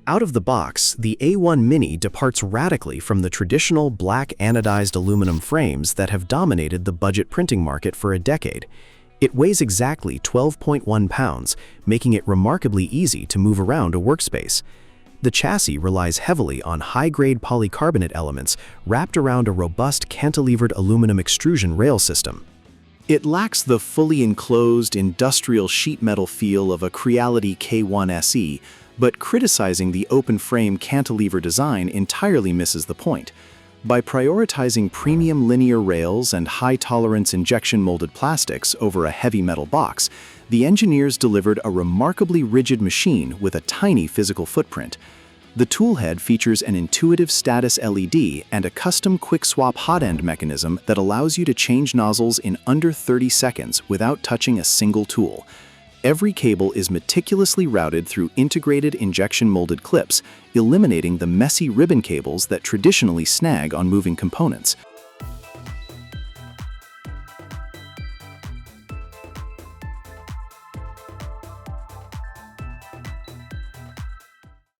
Out of the box, the A1 Mini departs radically from the traditional black anodized aluminum frames that have dominated the budget printing market for a decade. It weighs exactly 12.1 pounds, making it remarkably easy to move around a workspace. The chassis relies heavily on high-grade polycarbonate elements wrapped around a robust cantilevered aluminum extrusion rail system. It lacks the fully enclosed industrial sheet metal feel of a Creality K1 SE, but criticizing the open-frame cantilever design entirely misses the point. By prioritizing premium linear rails and high-tolerance injection-molded plastics over a heavy metal box, the engineers delivered a remarkably rigid machine with a tiny physical footprint. The toolhead features an intuitive status LED and a custom quick-swap hot-end mechanism that allows you to change nozzles in under 30 seconds without touching a single tool. Every cable is meticulously routed through integrated injection-molded clips, eliminating the messy ribbon cables that traditionally snag on moving components.